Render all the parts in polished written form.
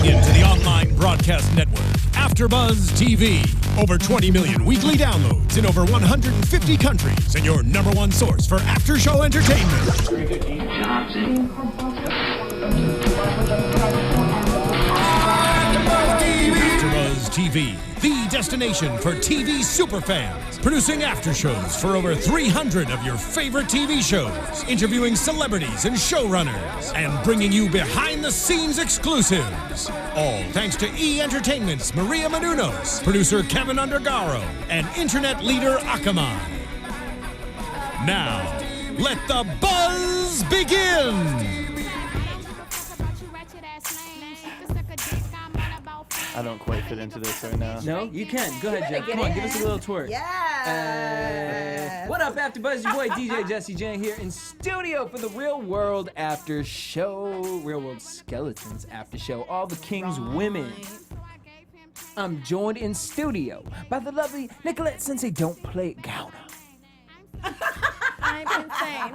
Tuning in to the online broadcast network, AFTERBUZZ TV. Over 20 million weekly downloads in over 150 countries, and your number one source for after-show entertainment. AFTERBUZZ TV, the destination for TV superfans. Producing aftershows for over 300 of your favorite TV shows. Interviewing celebrities and showrunners. And bringing you behind-the-scenes exclusives. All thanks to E! Entertainment's Maria Menounos, producer Kevin Undergaro, and internet leader Akamai. Now, let the buzz begin! I don't quite fit into this right now. No, you can. Go ahead, Jeff. Come on, give us a little twerk. Yeah. What up, AfterBuzz? Your boy DJ Jesse J here in studio for the Real World After Show. Real World Skeletons After Show. All the King's women. I'm joined in studio by the lovely Nicolette Sensei Don't Play Gaona. I'm insane.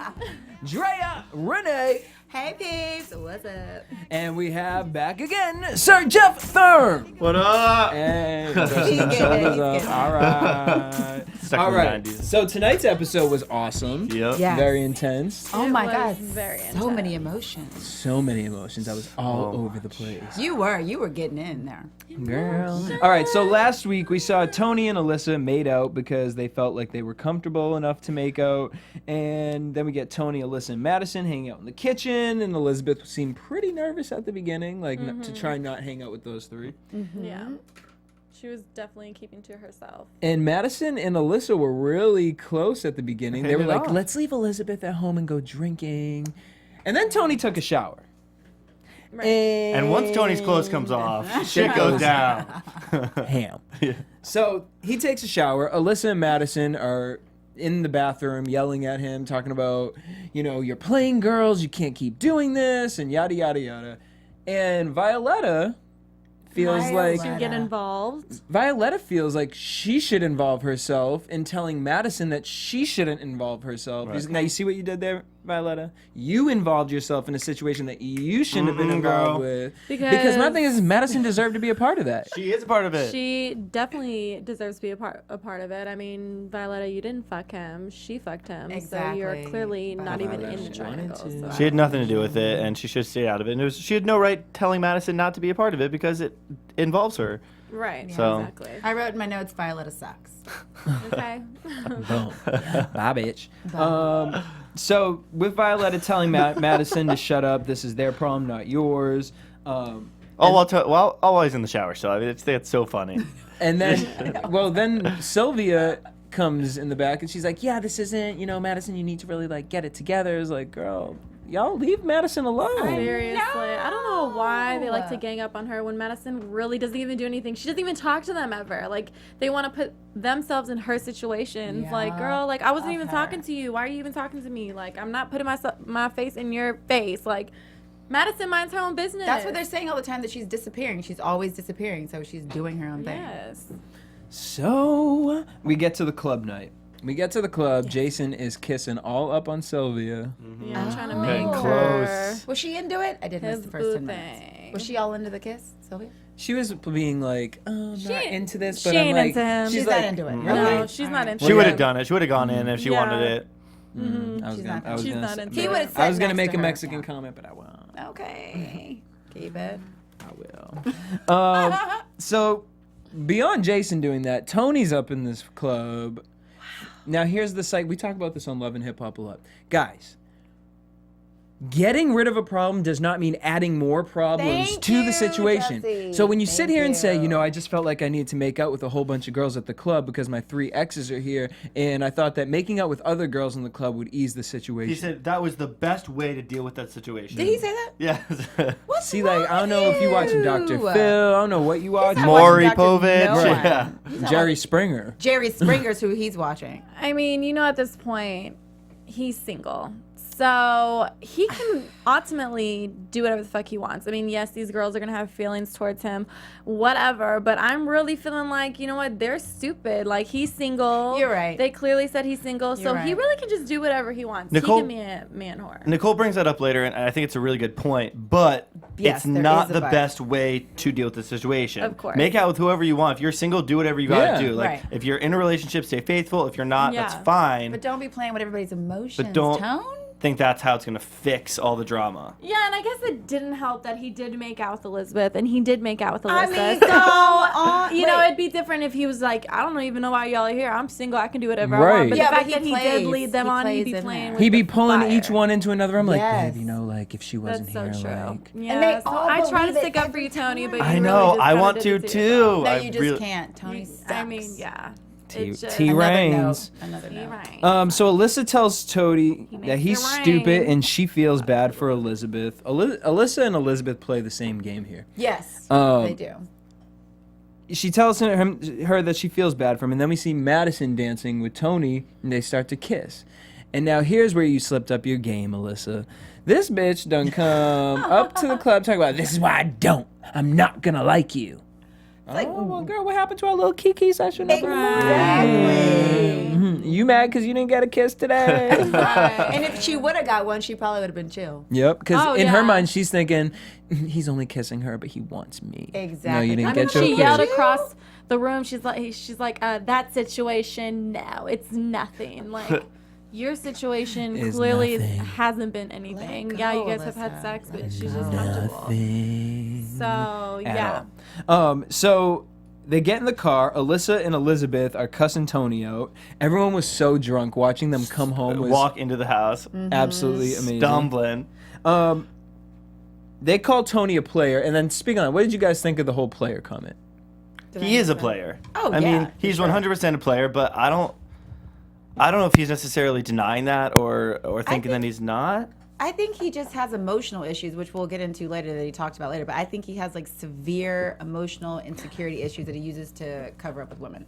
Drea Renee. Hey peeps, what's up? And we have back again Sir Jeff Thurm. What up? And He's getting it. all right. Stuck All in the right. 90s. So tonight's episode was awesome. Yep. Yeah. Very intense. Oh It my was God, very so intense. many emotions. So many emotions. I was all over the place. You were getting in there. Girl. All right, so last week we saw Tony and Alyssa made out because they felt like they were comfortable enough to make out. And then we get Tony, Alyssa, and Madison hanging out in the kitchen. And Elizabeth seemed pretty nervous at the beginning, like to try not hang out with those three. Yeah. She was definitely keeping to herself. And Madison and Alyssa were really close at the beginning. They were Hit it like, off. let's leave Elizabeth at home and go drinking. And then Tony took a shower. Right. And once Tony's clothes comes off, shit goes down. Ham. Yeah. So he takes a shower. Alyssa and Madison are in the bathroom yelling at him, talking about, you know, you're playing girls, you can't keep doing this, and yada, yada, yada. And Violetta feels like To get involved. Violetta feels like she should involve herself in telling Madison that she shouldn't involve herself. Right. Now you see what you did there, Violetta? You involved yourself in a situation that you shouldn't have been involved girl. with. Because my thing is Madison deserved to be a part of that. She is a part of it. She definitely deserves to be a part of it. I mean, Violetta, you didn't fuck him. She fucked him. So you're Exactly. clearly not even Violetta in the wanted triangle. to. So She had nothing to do with it, and she should stay out of it. And she had no right telling Madison not to be a part of it because it involves her. right. So- Exactly. I wrote in my notes, Violetta sucks. Okay. Boom. Bye, bitch. So with Violetta telling Madison to shut up, this is their problem, not yours. While he's in the shower, so I mean, it's so funny. And then, then Sylvia comes in the back and she's like, yeah, this isn't, Madison, you need to really like get it together. It's like, girl, y'all leave Madison alone. Seriously. I don't know why they like to gang up on her when Madison really doesn't even do anything. She doesn't even talk to them ever. Like, they want to put themselves in her situations. Yeah. Like, girl, like, I wasn't Love even her. talking to you. Why are you even talking to me? Like, I'm not putting my face in your face. Like, Madison minds her own business. That's what they're saying all the time, that she's disappearing. She's always disappearing, so she's doing her own thing. Yes. So we get to the club night. We get to the club. Jason is kissing all up on Sylvia. Yeah, I'm trying to Getting make close. her Was she into it? I did miss his the first boo 10 minutes. thing. Was she all into the kiss, Sylvia? She was being like, oh, I'm not ain't- into this, she but I'm ain't like, into him. She's like, not into it. No, Okay. she's All not right. into She it. would have done it. She would have gone in if she Yeah. wanted it. I was She's gonna, not I was She's gonna, not say- into He it. would've I was said gonna next make to a her. Mexican comment, but I won't. Okay. Keep it. I will. So, beyond Jason doing that, Tony's up in this club. Now, here's the site. We talk about this on Love and Hip Hop a lot. Guys, getting rid of a problem does not mean adding more problems Thank to you, the situation. Jesse. So when you sit Thank here and say, you. I just felt like I needed to make out with a whole bunch of girls at the club because my 3 exes are here, and I thought that making out with other girls in the club would ease the situation. He said that was the best way to deal with that situation. Did he say that? Yes. What's See, wrong like, I don't with know if you watching you? Dr. Phil, I don't know what you watch. not Maury watching Dr. Povich. No one. Yeah. He's not Jerry watching- Springer. Jerry Springer's who he's watching. I mean, at this point, he's single. So he can ultimately do whatever the fuck he wants. I mean, yes, these girls are going to have feelings towards him, whatever. But I'm really feeling like, you know what? They're stupid. Like, he's single. You're right. They clearly said he's single. So You're he right. really can just do whatever he wants. Nicole- He can be a man whore. Nicole brings that up later, and I think it's a really good point. But Yes, it's there not is a the but. best way to deal with the situation. Of course. Make out with whoever you want. If you're single, do whatever you gotta Yeah. do. Like Right. if you're in a relationship, stay faithful. If you're not, that's Yeah. fine. But don't be playing with everybody's emotions. don't- Tone? Think that's how it's gonna fix all the drama. Yeah, and I guess it didn't help that he did make out with Elizabeth, and he did make out with Alyssa. I mean, so, come on. you know, Wait. it'd be different if he was like, I don't even know why y'all are here. I'm single. I can do whatever I Right. want. But Yeah, the but fact he that he plays- did lead them he on, he'd be plays in playing there. with He'd be the pulling fire. each one into another. I'm like, Yes. babe, you know, like if she wasn't That's so here, true. like. Yeah, they so all I try to believe it stick up for every you, Tony, but time. you I really know. just I kinda want did to it to yourself. too. No, I you just really- can't. Tony sucks. I mean, yeah. It's just T Another reigns. note. Another He note. reigns. So Alyssa tells Toady that makes he's it stupid rain. and she feels bad for Elizabeth. Alyssa and Elizabeth play the same game here. Yes, they do. She tells her that she feels bad for him, and then we see Madison dancing with Tony, and they start to kiss. And now here's where you slipped up your game, Alyssa. This bitch done come up to the club talking about, this is why I'm not gonna like you. Oh, well, girl, what happened to our little Kiki session? Exactly. You mad because you didn't get a kiss today? And if she would have got one, she probably would have been chill. Yep, because Oh, in her yeah. mind, she's thinking, he's only kissing her, but he wants me. No, Exactly. you didn't I get She your yelled kiss. across the room. She's like, that situation, no, it's nothing. Like, your situation Is clearly nothing. hasn't been anything. Let Yeah, you go, guys have had Alyssa. sex, but Let she's go. just comfortable. Nothing. So, at yeah. all. So they get in the car. Alyssa and Elizabeth are cussing Tony out. Everyone was so drunk. Watching them come home was Walk into the house, absolutely amazing. stumbling. They called Tony a player. And then speaking on, what did you guys think of the whole player comment? He is a player. Oh, I yeah, mean, for he's sure. 100% a player, but I don't know if he's necessarily denying that or thinking that think- he's not. I think he just has emotional issues, which we'll get into later that he talked about later. But I think he has like severe emotional insecurity issues that he uses to cover up with women.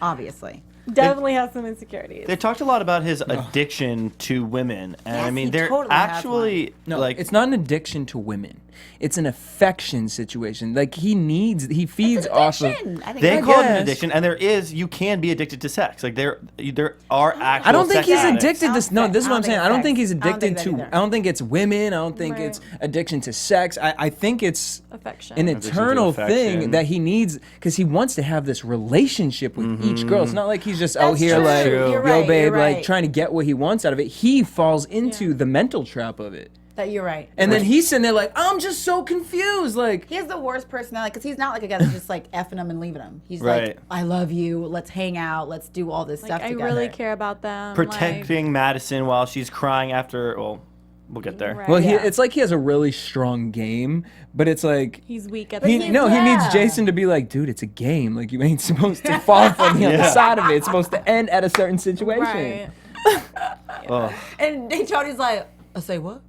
Obviously. Definitely has some insecurities. They talked a lot about his addiction to women, and Yes, I mean, he they're totally has actually No, like it's not an addiction to women. It's an affection situation. Like he feeds off of. Addiction. I think they that's- call it an guess. addiction, and you can be addicted to sex. Like there are actual. I don't think sex he's addicts. addicted to. No, this is what I'm saying. I don't think he's I don't think addicted that to. either. I don't think it's women. I don't think Right. it's addiction to sex. I think it's Affection. an Addiction to eternal affection. thing that he needs because he wants to have this relationship with each girl. It's not like he's just out That's here true. like, You're yo, right, babe, you're like right. trying to get what he wants out of it. He falls into the mental trap of it, That you're right. and then he's sitting there like, I'm just so confused. Like, He has the worst personality because he's not like a guy that's just like effing him and leaving him. He's Right. like, I love you. Let's hang out. Let's do all this Like, stuff I together. really care about them. protecting Madison while she's crying after. Well, we'll get there. Right. well, Yeah. it's like he has a really strong game, but it's like. He's weak at the He same needs Yeah. Jason to be like, dude, it's a game. Like you ain't supposed to fall from the other Yeah. side of it. It's supposed to end at a certain situation. Right. Oh, And Tony's like, I say what?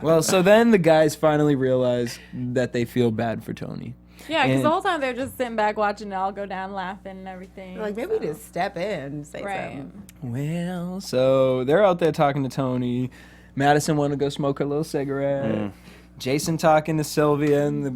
Well, so then the guys finally realize that they feel bad for Tony. Yeah, because And- the whole time they're just sitting back watching it all go down, laughing and everything. Like maybe just step in and say Right. something. Well, so they're out there talking to Tony. Madison wanted to go smoke her little cigarette. Jason talking to Sylvia in the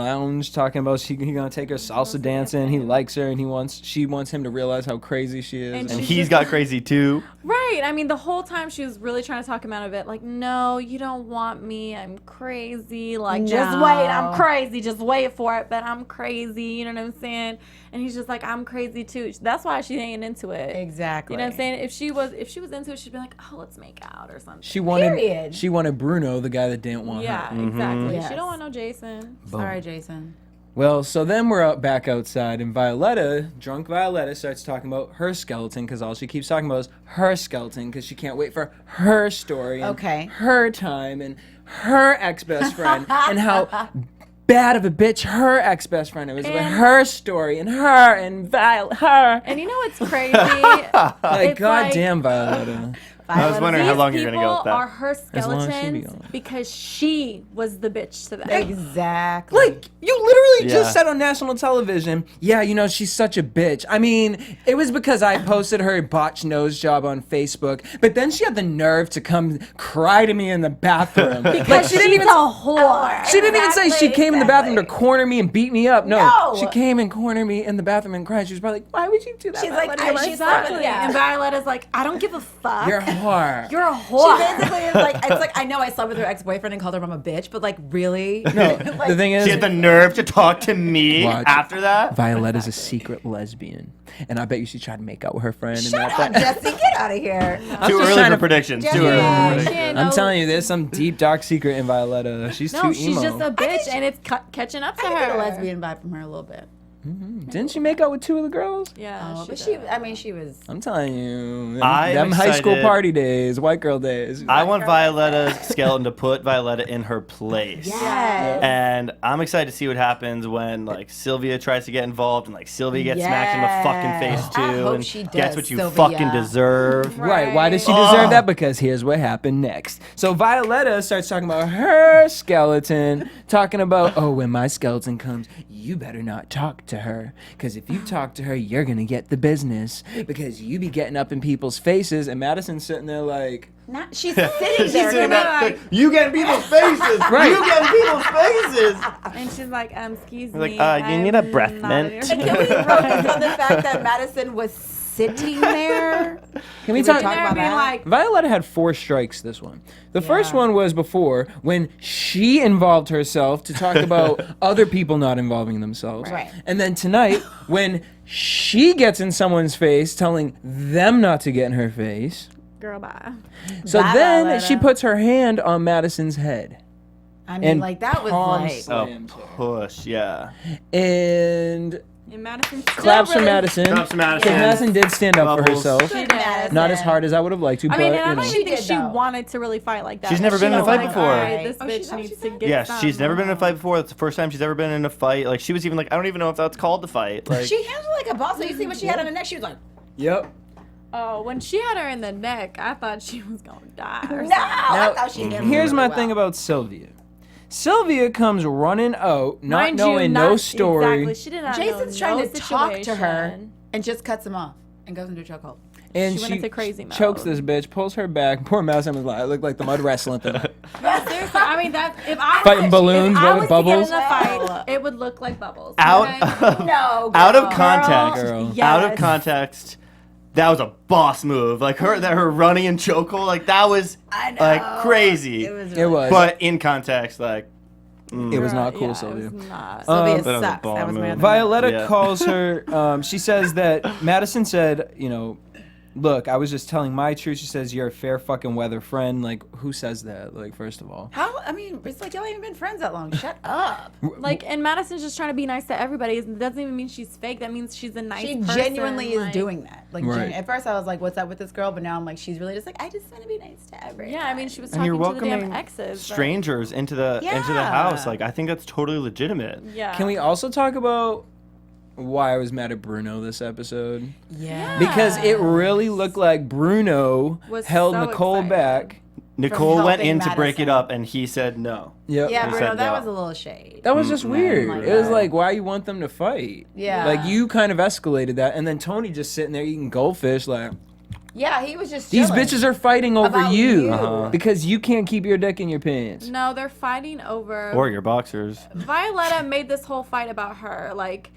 lounge, talking about he gonna take her salsa dancing. He likes her and she wants him to realize how crazy she is. And and she's he's just got like- crazy too. Right. I mean, the whole time she was really trying to talk him out of it. Like, no, you don't want me. I'm crazy. Like, just No. wait. I'm crazy. Just wait for it. But I'm crazy. You know what I'm saying? And he's just like, I'm crazy too. That's why she ain't into it. Exactly. You know what I'm saying? If she was into it, she'd be like, oh, let's make out or something. she wanted Period. she wanted Bruno, the guy that didn't want Yeah, her. exactly. Yes. She don't want no Jason. Sorry, Jason. Well, so then we're back outside, and drunk Violetta, starts talking about her skeleton because all she keeps talking about is her skeleton because she can't wait for her story and Okay. her time and her ex-best friend and how bad of a bitch her ex-best friend was with And- her story and her and her. And you know what's crazy? Like, it's goddamn Violetta. I was wondering how These long you're gonna go with people are that. her As long as she be skeletons gone. because she was the bitch to them. Exactly. Like, you literally Yeah. just said on national television, yeah, you know, she's such a bitch. I mean, it was because I posted her botched nose job on Facebook, but then she had the nerve to come cry to me in the bathroom. Like, she didn't even a whore. She didn't even say she came in the bathroom to corner me and beat me up. No, No. she came and cornered me in the bathroom and cried. She was probably like, why would you do that? She's like, Violetta? You're my she's friend." like, Yeah. And Violetta's like, I don't give a fuck. You're whore. You're a whore. She basically is like, it's like, I know I slept with her ex-boyfriend and called her mom a bitch, but like, really? No, Like, the thing is, She had the nerve to talk to me Watch. after that. Violetta's a secret lesbian, and I bet you she tried to make out with her friend. shut and up, Jesse, get out of here. Too just early trying for to- predictions. Too Yeah, early for she predictions. ain't I'm no- telling you, there's some deep dark secret in Violetta. She's No, too she's emo. just a bitch, and it's catching up to I get her. a lesbian vibe from her a little bit. Didn't she make out with 2 of the girls? Yeah, Oh, but did. I mean, she was. I'm telling you, them, I'm them high school excited. party days, white girl days. I want Violetta's skeleton to put Violetta in her place. Yes. And I'm excited to see what happens when like Sylvia tries to get involved and like Sylvia gets smacked in the fucking face too I hope and she gets does, what you Sylvia. fucking deserve. Right. Why does she Right. deserve Oh. that? Because here's what happened next. So Violetta starts talking about her skeleton, talking about, oh, when my skeleton comes, you better not talk to her. Because if you talk to her, you're going to get the business. Because you be getting up in people's faces. And Madison's sitting there like, Not, she's sitting She's there. sitting Like, there, you get in people's faces. Right. You get in people's faces. And she's like, excuse Like, me. you need a I'm breath not mint. in and your- can we focus on the fact that Madison was sitting there? can we Can talk? we talk about being that? like, Violetta had 4 strikes this one. The first one was before when she involved herself to talk about other people not involving themselves. Right. And then tonight when she gets in someone's face telling them not to get in her face. girl, bye. So Bye, then Violetta. she puts her hand on Madison's head. I mean, And like that was palm like. slams her. Push, yeah. And And Madison claps for really, Madison. Claps for Madison. Because Madison did stand up for Bubbles. herself. She did. Madison. Not as hard as I would have liked to, I but mean, and I you don't know. even She think did, she though. wanted to really fight like that. She's never been in a was fight like, before. all right, this Oh, bitch she's- oh, needs she's to not? get Yes, some. she's never been in a fight before. That's the first time she's ever been in a fight. Like she was even like, I don't even know if that's called the fight. Like She handled it like a boss. So you see what she had on her neck? She was like, Yep. Oh, when she had her in the neck, I thought she was gonna die. Or no. something. I thought she handled Here's it my really thing well. about Sylvia. Sylvia comes running out, not Mind you, knowing not no story. Exactly. She did not Jason's know trying no to talk to her situation. and just cuts him off and goes into a chokehold. And She went into crazy mode. chokes this bitch, pulls her back. Poor Madison was like, I look like the mud wrestling thing. Yeah, seriously. I mean, that if I was Fighting balloons, if I with was bubbles. to get in a fight, it would look like bubbles. out okay? No. out of girl. context. Girl. Out of Yes. context. That was a boss move. Like her running in chokehold, like that was I know. like crazy. It was. It was. But in context, like It was not cool, Yeah, Sylvia. It was not. Sylvia that was a sucks. ball That was my move. other Violetta Yeah. calls her, she says that Madison said, you know, look, I was just telling my truth. She says, you're a fair fucking weather friend. Like, who says that? Like, first of all. How? I mean, it's like y'all ain't been friends that long. Shut up. Like, and Madison's just trying to be nice to everybody. It doesn't even mean she's fake. That means she's a nice She person. genuinely is like- doing that. Like, Right. at first I was like, "What's up with this girl?" But now I'm like, she's really just like, "I just want to be nice to everyone." Yeah, I mean, she was and you're talking to the welcoming damn exes. but- strangers into the Yeah. house. Like I think that's totally legitimate. Yeah. Can we also talk about why I was mad at Bruno this episode? Yeah. Because it really looked like Bruno Was held so Nicole excited. back. Nicole went helping in to break it Madison. up, and he said no. Yep. Yeah, He Bruno, said that no. was a little shade. That was just weird. like It was that. like, why you want them to fight? Yeah. Like, you kind of escalated that. And then Tony just sitting there eating goldfish, like, Yeah, he was just. these chilling. bitches are fighting over About you, you. Uh-huh. because you can't keep your dick in your pants. No, they're fighting over. Or your boxers. Violetta made this whole fight about her. Like,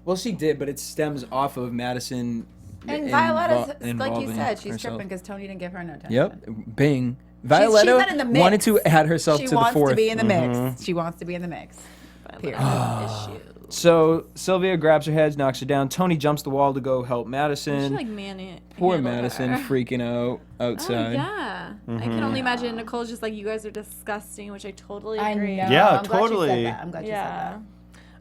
Well, she did, but it stems off of Madison. And Violetta's, like you involving said, she's herself. tripping because Tony didn't give her no time. Yep, Bing. she's Violetta not in the mix. wanted to add herself She to the wants fourth. to be in the mix. She wants to be in the mix. Period. issue. So Sylvia grabs her head, knocks her down. Tony jumps the wall to go help She Madison. like man Poor handled Madison her. freaking out Oh outside. yeah, I can only imagine Nicole's just like, you guys are disgusting, which I totally I know. agree. Yeah, I'm glad you totally. said that. I'm glad you said Yeah.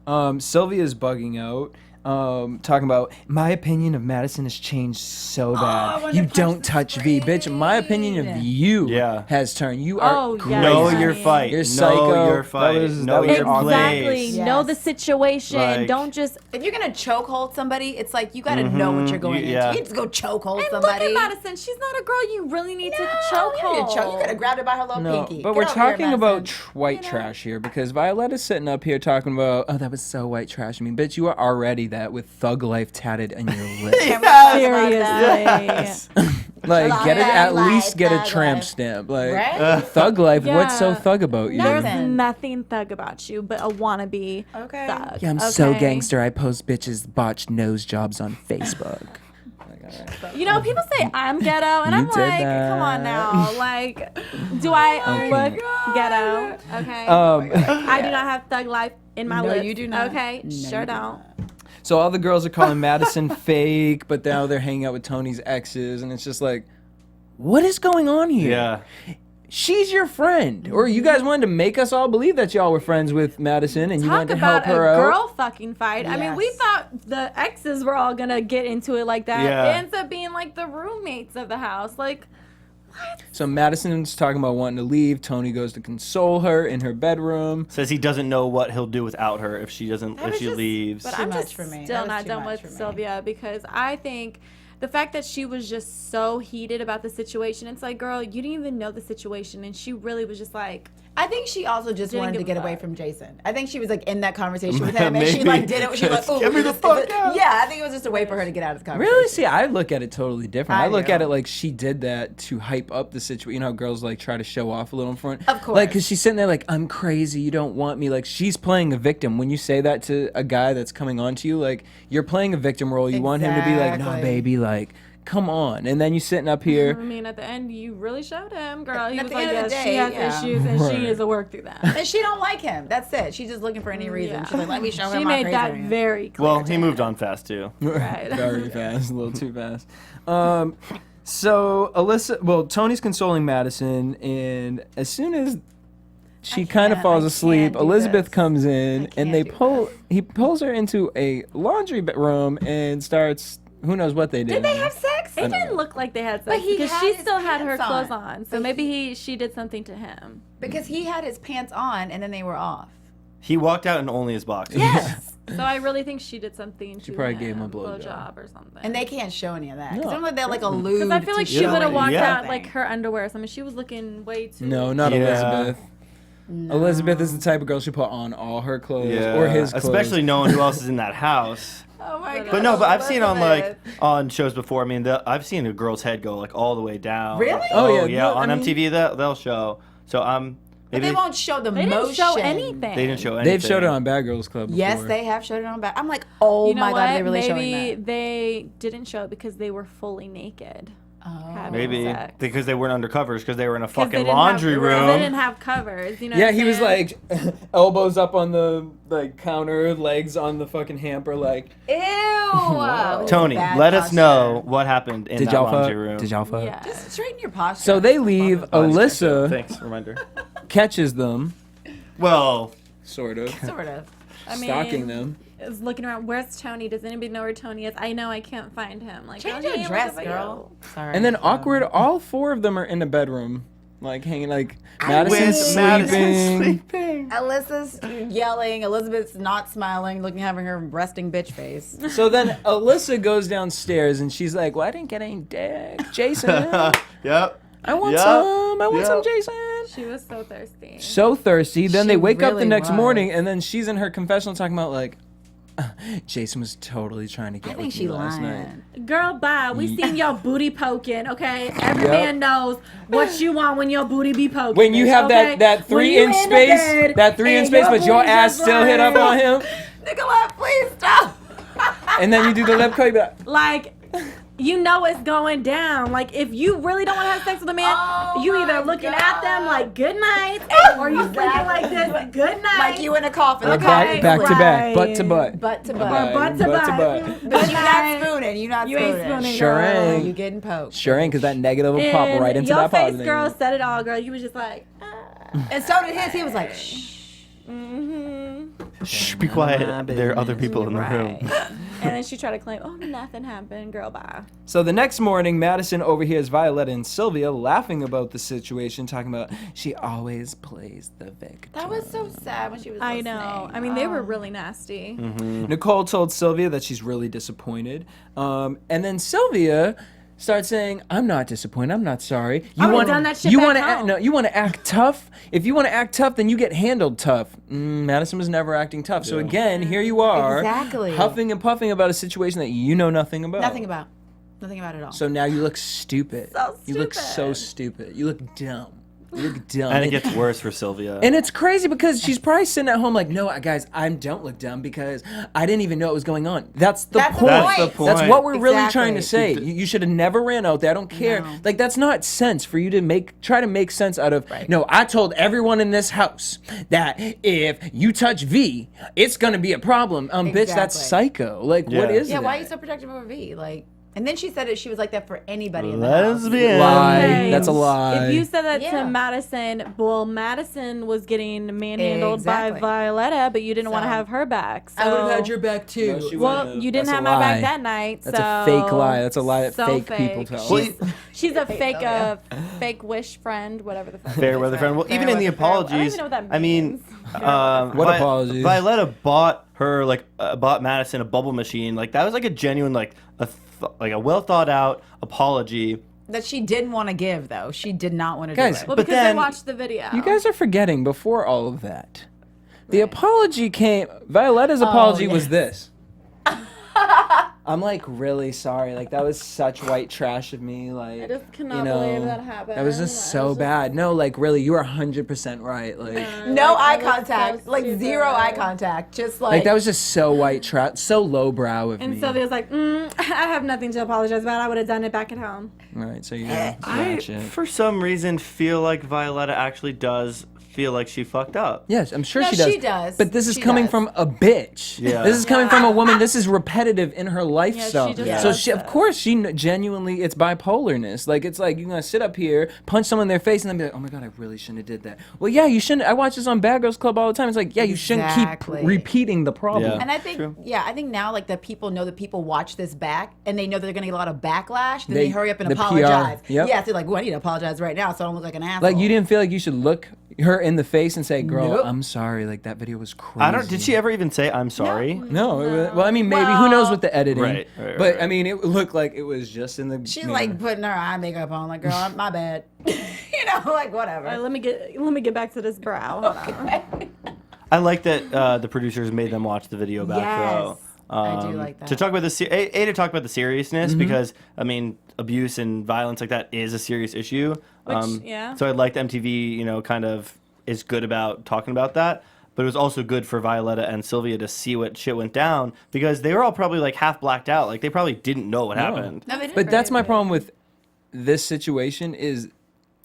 that. Sylvia's bugging out. Talking about my opinion of Madison has changed so I bad. wanted You to punch don't the touch V, bitch. My opinion of screen. you Yeah. has turned. You are Oh, crazy. yeah. Know Crazy. your fight. You're know psycho. your That fight. was- know that was your awesome. Exactly. place. Yes. Know the situation. Like- Don't just. If you're gonna chokehold somebody, it's like you gotta know what you're going into. yeah. You just go chokehold And somebody. look at Madison. She's not a girl you really need to No, choke you need to choke. You could have grabbed her by her little No, pinky. but Get we're over here, talking about Madison. white trash here because Violetta's sitting up here talking about, oh, that was so white trash. I mean, bitch, you are already that with thug life tatted on your lips. Seriously. Like, get it, at Life, least get a thug tramp life. stamp. Like, Right? thug life, what's so Yeah. thug about you? There's Nothing. nothing thug about you but a wannabe Okay. thug. Yeah, I'm so okay? gangster. I post bitches botched nose jobs on Facebook. Like, You know, people say I'm ghetto, and You I'm did like, that. come on now. Like, do I look ghetto? Okay. I do not have thug life in my No, lips. you do not. Okay, No, sure you do don't. So all the girls are calling Madison fake, but now they're hanging out with Tony's exes, and it's just like, what is going on here? Yeah. She's your friend, or you guys wanted to make us all believe that y'all were friends with Madison, and you Talk wanted to help about a her out. girl fucking fight. I mean, we Yes. thought the exes were all gonna get into it like that. Yeah. It ends up being like the roommates of the house. Like, So Madison's talking about wanting to leave. Tony goes to console her in her bedroom. Says he doesn't know what he'll do without her if she doesn't, That if was she just- leaves. but Too I'm much just for me. That still was not too done much with for me. Sylvia because I think the fact that she was just so heated about the situation, it's like, girl, you didn't even know the situation, and she really was just like, I think she also just Didn't wanted to give a get away fuck. from Jason. I think she was like in that conversation with him, and she Maybe. like did it. She was like, "Ooh, Get me the fuck out." Yeah, I think it was just a way for her to get out of the conversation. Really? See, I look at it totally different. I I look do. at it like she did that to hype up the situation. You know how girls like try to show off a little in front? Of course. Like, because she's sitting there like, I'm crazy, you don't want me. Like, she's playing a victim. When you say that to a guy that's coming on to you, like, you're playing a victim role. You want him to be like, nah, Exactly. baby, like, come on. And then you sitting up I here. mean, at the end, you really showed him, girl. He At was the like, end of yes, the she day, has yeah. issues, and Right. she needs to work through that. And she don't like him. That's it. She's just looking for any reason. Yeah. She's like, let me show him She how made crazy that I am. very clear. Well, to he moved him. on fast too. Right. Very fast, a little too fast. So Tony's consoling Madison, and as soon as she kind of can't- falls I asleep, can't do Elizabeth this. comes in, I and they can't do he pulls her into a laundry room and starts, who knows what they did. Did they have sex? It didn't look like they had sex But he because had she his still had her pants clothes on. on. So But maybe she did something to him. Because he had his pants on and then they were off. He walked out in only his boxers. Yes. So I really think she did something to probably him, gave him a blowjob. blowjob or something. And they can't show any of that. Because No. I'm like, they're like allude. because I feel like to she would have showing walked Yeah. out like her underwear or something. She was looking way too. No, not Yeah. Elizabeth. Elizabeth is the type of girl she put on all her clothes Yeah. or his clothes. Especially knowing who else is in that house. Oh my god. But no, but I've seen on Elizabeth. on shows before. I mean, I've seen a girl's head go like all the way down. Really? Oh, Oh yeah, yeah. no, On I mean- MTV, they'll show. So But maybe they won't show the They motion. didn't show anything. they didn't show anything. They've showed it on Bad Girls Club before. Yes, they have showed it on back. I'm like, oh You know my what? god, are they really Maybe showing that? they didn't show it because they were fully naked. Oh. having Maybe sex. because they weren't undercovers because they were in a 'Cause they fucking didn't laundry have, room. They didn't have covers. You know. Yeah, what he I'm was saying? like elbows up on the like counter, legs on the fucking hamper, like. Ew. Tony, Bad let us posture. know what happened in Did that y'all laundry fuck? room. Did y'all fuck? Yeah. Just straighten your posture. So they leave. Oh, that's Alyssa Thanks, reminder. catches them, Well, sort of, Sort of. I mean, stalking them. Is looking around. Where's Tony? Does anybody know where Tony is? I know I can't find him. Like, Change oh, your yeah, dress, what the girl. Sorry. And then awkward, all four of them are in the bedroom, like hanging, like with Madison's Madison sleeping. sleeping. Alyssa's yelling. Elizabeth's not smiling, looking, having her resting bitch face. So then Alyssa goes downstairs and she's like, "Well, I didn't get any dick, Jason. Yep. I want Yep. some. I want some, Yep. Jason." She was so thirsty. So thirsty. Then She they wake up the really next was. morning, and then she's in her confessional talking about like, Jason was totally trying to I get think with she you last night. lying. Girl, bye. We seen your booty poking, okay? Every Yep. man knows what you want when your booty be poking. When you have okay? that When 3 you inch in the space, bed that 3 inch and space, but your booty ass just still hit up on him, Nicolette, please stop. and then you do the lip cut. You be like, Like, you know it's going down. Like, if you really don't want to have sex with a man, Oh you either my looking God. at them like good night, or you sleeping like this, good night. Like you in a coffin. Okay. back to back, Right. butt to butt. Butt to or butt. butt to butt to butt. butt. But Good you night. not spooning. You not You ain't spooning. spooning, Sure girl. ain't. You getting poked. Sure ain't, because that negative will pop And right into your that face, positive. girl, said it all, girl. You was just like, And so did his. He was like, shh. Shh, be quiet. There are other people in the room. and then she tried to claim, oh, nothing happened, girl, bye. So the next morning, Madison overhears Violetta and Sylvia laughing about the situation, talking about she always plays the victim. That was so sad when she was I listening. know. I mean, they were Oh. really nasty. Nicole told Sylvia that she's really disappointed. And then Sylvia starts saying, "I'm not disappointed. I'm not sorry. Oh, we done that shit you back wanna home. no, you want to act tough. If you want to act tough, then you get handled tough." Madison was never acting tough. So again, here you are, Exactly. huffing and puffing about a situation that you know nothing about. Nothing about. Nothing about it all. So now you look stupid. So You look so stupid. stupid. You look dumb. You look dumb. And it gets worse for Sylvia. And it's crazy because she's probably sitting at home like, no, guys, I don't look dumb because I didn't even know what was going on. That's the point. That's the point. That's what we're really trying to Exactly. say. You should have never ran out there. I don't care. No. Like, that's not sense for you to try to make sense out of, no, I told everyone in this house that if you touch V, it's going to be a problem. Bitch, that's Exactly. psycho. Like, what Yeah. is Yeah, that? why are you so protective over V? Like, and then she said that she was like that for anybody in the house. Lesbian. Lie. Hey, That's a lie. If you said that Yeah. to Madison, well, Madison was getting manhandled Exactly. by Violetta, but you didn't want to So- have her back. So. I would have had your back too. No, she Well, wouldn't. you didn't That's have a my lie. back that night. That's so a fake lie. That's a lie that so fake people tell. Well, She's a fake, Sylvia. Fake wish friend, whatever the fuck. Fair weather friend. Well, Fair even in the weather friend. I don't apologies, even know what that I mean, means. What apologies? Violetta bought Madison a bubble machine. Like that was like a genuine, like a well thought out apology. That she didn't want to give, though. She did not want to Guys, do it. Well, But because then- they watched the video. You guys are forgetting before all of that. The apology came. Violetta's apology was this. I'm like really sorry. Like that was such white trash of me. Like I just cannot believe that happened. That was just so bad. No, like really, you were 100% right. Like, No Like, eye I was contact. so Like stupid. zero eye contact. Just like that was just so white trash, so lowbrow of And me. Sylvia's like, I have nothing to apologize about. I would have done it back at home. Right, so you I, match it. for some reason, feel like Violetta actually does feel like she fucked up. Yes, I'm sure No, she does. she does. But this is She coming does. from a bitch. Yeah. This is coming from a woman. This is repetitive in her lifestyle. just So does she, of this. course, she genuinely, it's bipolarness. Like it's like you're gonna sit up here, punch someone in their face, and then be like, "Oh my god, I really shouldn't have did that." Well, yeah, you shouldn't. I watch this on Bad Girls Club all the time. It's like, yeah, you shouldn't Exactly. keep repeating the problem. Yeah. And I think, True. I think now like that people know that people watch this back and they know that they're gonna get a lot of backlash. Then They- they hurry up and the PR, apologize. yep. Yeah, they're like, well, I need to apologize right now so I don't look like an asshole. Like you didn't feel like you should look her in the face and say, "Girl, Nope. I'm sorry. Like that video was crazy." I don't. Did she ever even say I'm sorry? No. Well, I mean, maybe. Who knows with the editing? Right, But right. I mean, it looked like it was just in the. She's mirror. like putting her eye makeup on, like, girl, my bad. Like whatever. All right, let me get back to this brow. Hold on. I like that the producers made them watch the video back though. Yes, I do like that. To talk about to talk about the seriousness because I mean abuse and violence like that is a serious issue. Yeah. So I liked MTV, kind of is good about talking about that. But it was also good for Violetta and Sylvia to see what shit went down because they were all probably like half blacked out. Like they probably didn't know what happened. No, they didn't But that's forget my it. problem with this situation is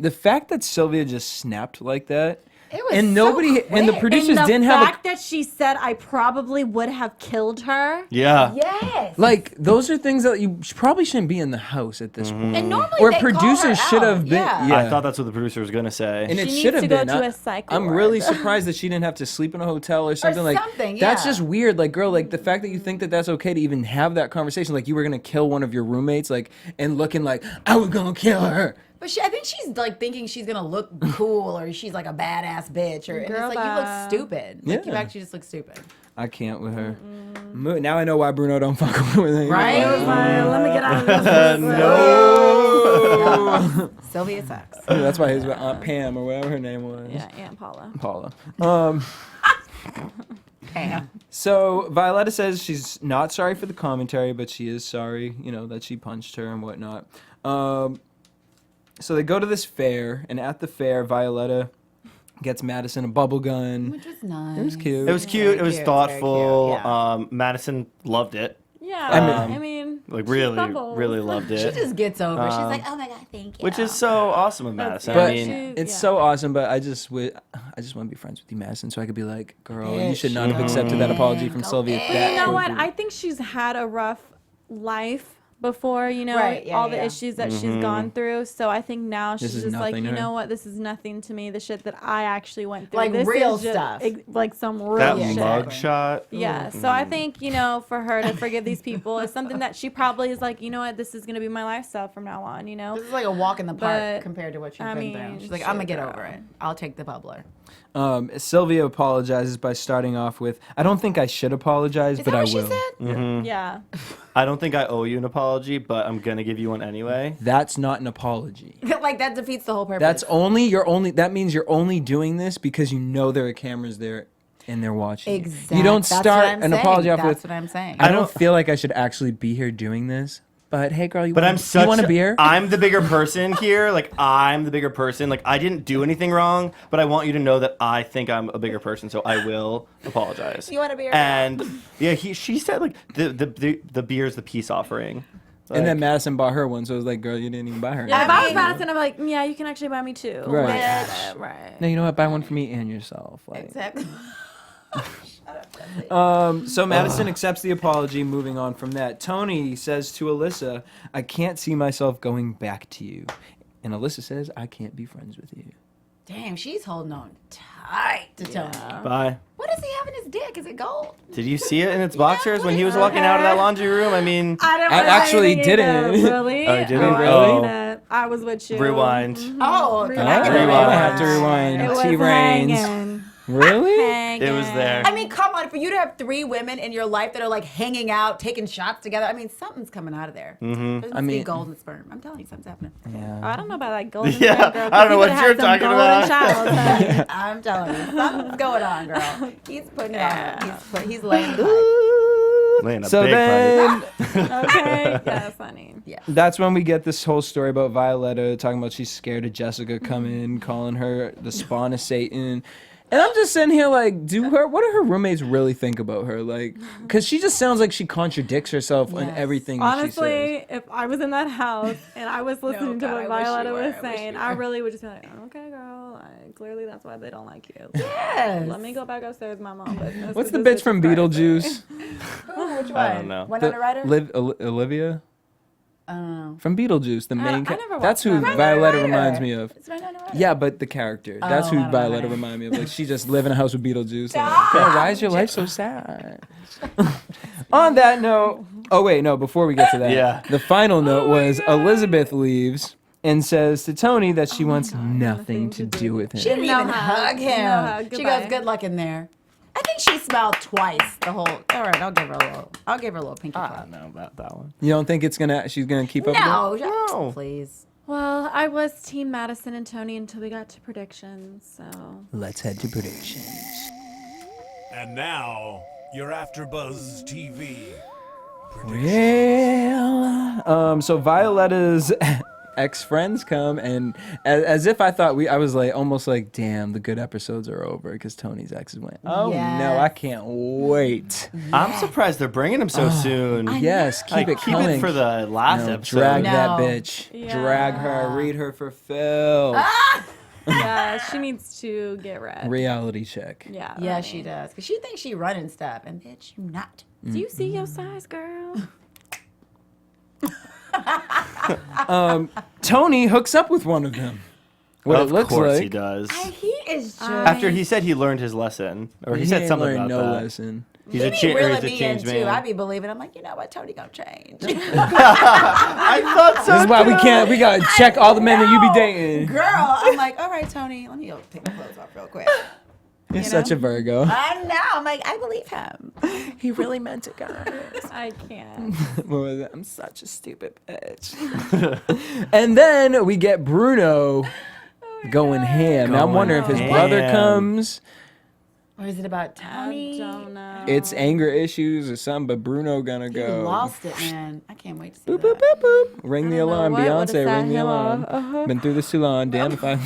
the fact that Sylvia just snapped like that. It was And so nobody and the quick. producers And the didn't have fact that she said I probably would have killed her. Yeah. Yes. like those are things that you probably shouldn't be in the house at this point. And normally Or they call her producers should out. have been. Yeah. I thought that's what the producer was gonna say. And it She should needs have to go been. to a psych I'm ward. really surprised that she didn't have to sleep in a hotel or something like something, That's yeah. just weird. Like, girl, like the fact that you think that that's okay to even have that conversation, like you were gonna kill one of your roommates, like, and looking like I was gonna kill her. But I think she's like thinking she's gonna look cool or she's like a badass bitch or and Girl, it's like you look bye. stupid. Like you Yeah. actually just look stupid. I can't with her. Now I know why Bruno don't fuck with her. Right? Fine, let me get out of this. Yeah. Sylvia sucks. That's why his Aunt Pam or whatever her name was. Yeah, Aunt Paula. Paula. Damn. So Violetta says she's not sorry for the commentary, but she is sorry, that she punched her and whatnot. So they go to this fair, and at the fair, Violetta gets Madison a bubble gun. Which was nice. It was cute. It was cute. It was cute, thoughtful. very cute, yeah. Madison loved it. Yeah, I mean, Like she's really, bubbles. really loved She it. just gets over. She's like, oh my god, thank you. Which is so awesome of Madison. But I mean, it's yeah. so awesome, but I just want to be friends with you, Madison, so I could be like, girl, you Bitch, should not have accepted that apology from go Sylvia. ahead. That You know what? quickly. I think she's had a rough life before, Right, yeah, all the yeah. issues that she's gone through. So I think now This she's is just like, nothing to you her. know what? This is nothing to me. The shit that I actually went through. Like this real is just, stuff. like some real that shit. mug exactly. shot. Yeah. So I think, for her to forgive these people is something that she probably is like, you know what? This is going to be my lifestyle from now on, This is like a walk in the park But, compared to what she's I been mean, through. She's like, I'm gonna shit, get girl. over it. I'll take the bubbler. Sylvia apologizes by starting off with, I don't think I should apologize, Is but that I what she will. said? Yeah. I don't think I owe you an apology, but I'm gonna give you one anyway. That's not an apology. Like that defeats the whole purpose. That means you're only doing this because you know there are cameras there and they're watching. exactly. You don't That's start what I'm an saying. apology off That's with, what I'm saying. I don't feel like I should actually be here doing this, but hey, girl, you But want a beer? I'm the bigger person here. Like, I'm the bigger person. Like, I didn't do anything wrong, but I want you to know that I think I'm a bigger person, so I will apologize. You want a beer? And yeah, she said like the beer's the peace offering. Like, and then Madison bought her one, so it was like, girl, you didn't even buy her. Yeah, if I was Madison, I'm like, yeah, you can actually buy me two. Right. Like, right. No, you know what? Buy one for me and yourself. Like. Exactly. So Madison accepts the apology. Moving on from that, Tony says to Alyssa, "I can't see myself going back to you," and Alyssa says, "I can't be friends with you." Damn, she's holding on tight to Tony. bye. What does he have in his dick? Is it gold? Did you see it in its boxers when he was walking out of that laundry room? I mean, I actually didn't. Really? Oh, you didn't? I Oh. seen it. I was with you. rewind. Oh, Rewind. I have to rewind. It was T-Rains. hanging. Really? Hanging. It was there. I mean, come on, for you to have 3 women in your life that are like hanging out, taking shots together. I mean, something's coming out of there. Mm-hmm. There's I mean- gold and sperm. I'm telling you, something's happening. Yeah. I don't know about that golden Yeah, sperm, girl. I don't know what you're talking talking about. Child, I'm telling you, something's going on, girl. He's putting it on. He's laying the pipe. Laying a So big then, pipe. okay. Yes, honey. that's when we get this whole story about Violetta talking about she's scared of Jessica coming, calling her the spawn of Satan. And I'm just sitting here like, what do her roommates really think about her? Like, because she just sounds like she contradicts herself on everything she says. Honestly, if I was in that house and I was listening to God, what I wish Violetta you was were. I wish saying, you I were. really would just be like, okay, girl, clearly that's why they don't like you. Yes. Let me go back upstairs, my mom business. What's 'cause the this bitch from crazy. Beetlejuice? Which one? I don't know. Winona Ryder? Olivia? I don't know. From Beetlejuice, the main I never That's watched who that. Violetta Ryder. reminds me of. It's Winona Ryder. Yeah, but the character. That's who Winona Violetta Ryder. reminds me of. Like, she just live in a house with Beetlejuice. Like, girl, why is your life so sad? On that note, oh wait, no, before we get to that, Yeah. the final note was Elizabeth leaves and says to Tony that she wants nothing to do with She him. didn't No even hug. hug him. No hug. She Goodbye. goes, good luck in there. I think she smelled twice the whole. All right, I'll give her a little pinky I clap. don't know about that one. You don't think she's gonna keep up with it? No, No. please. Well, I was Team Madison and Tony until we got to predictions, so. Let's head to predictions. And now, your AfterBuzz TV. Well, so Violetta's ex-friends come, and as if I thought I was like almost like, damn, the good episodes are over because Tony's exes went. Oh no, Yes. I can't wait. I'm surprised they're bringing him so soon. Yes, keep Like, it keep coming. it for the last No, episode. drag No. that bitch. Yeah. Drag her. Read her for Phil. Yeah, she needs to get read. Reality check. Yeah. Yeah, right. she does. Because she thinks she running stuff. And bitch, you not. Do you see your size, girl? Tony hooks up with one of them. What Of it looks course like. he does. He is just. After he said he learned his lesson, or he said ain't something learned about no that. lesson. He's he a, be cha- or reeling he's a me in changed too. man. I be believing. I'm like, you know what? Tony gonna change. I thought so. This is why we can't. We gotta check all the men that you be dating. Girl, I'm like, all right, Tony, let me go take my clothes off real quick. You're such a Virgo. I know. I'm like, I believe him. He really meant it, guys. I can't. What was it? I'm such a stupid bitch. And then we get Bruno going ham. Now I'm wondering if his Going brother ham. comes. Or is it about I Tony? don't know. It's anger issues or something, but Bruno gonna He go. lost it, man. I can't wait to see Boop, that. boop, boop, boop. Ring the don't know alarm, what would've Beyonce. set Ring the him alarm. off. Been through this too long. Damn if I.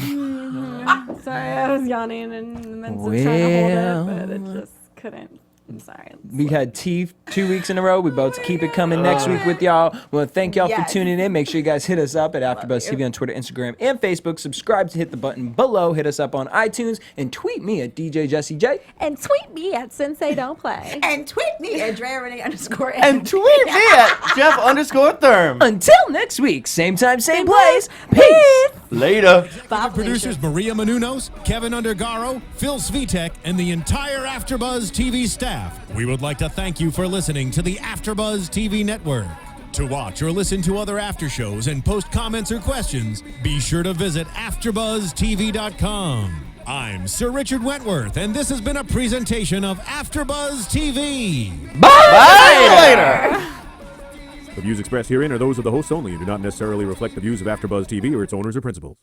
Sorry, I was yawning and meant to try to hold it, but it just couldn't. I'm sorry. We had tea 2 weeks in a row. We about to keep it coming next week with y'all. We want to thank y'all Yes. for tuning in. Make sure you guys hit us up at AfterBuzz TV on Twitter, Instagram, and Facebook. Subscribe to hit the button below. Hit us up on iTunes and tweet me at DJ Jesse J. And tweet me at Sensei Don't Play. And tweet me at Drea Renee _ And tweet me at Jeff_Thurm. Until next week, same time, same place. Peace. Later. Executive producers Maria Menounos, Kevin Undergaro, Phil Svitek, and the entire AfterBuzz TV staff. We would like to thank you for listening to the AfterBuzz TV network. To watch or listen to other after shows and post comments or questions, be sure to visit AfterBuzzTV.com. I'm Sir Richard Wentworth, and this has been a presentation of AfterBuzz TV. Bye later. The views expressed herein are those of the hosts only and do not necessarily reflect the views of AfterBuzz TV or its owners or principals.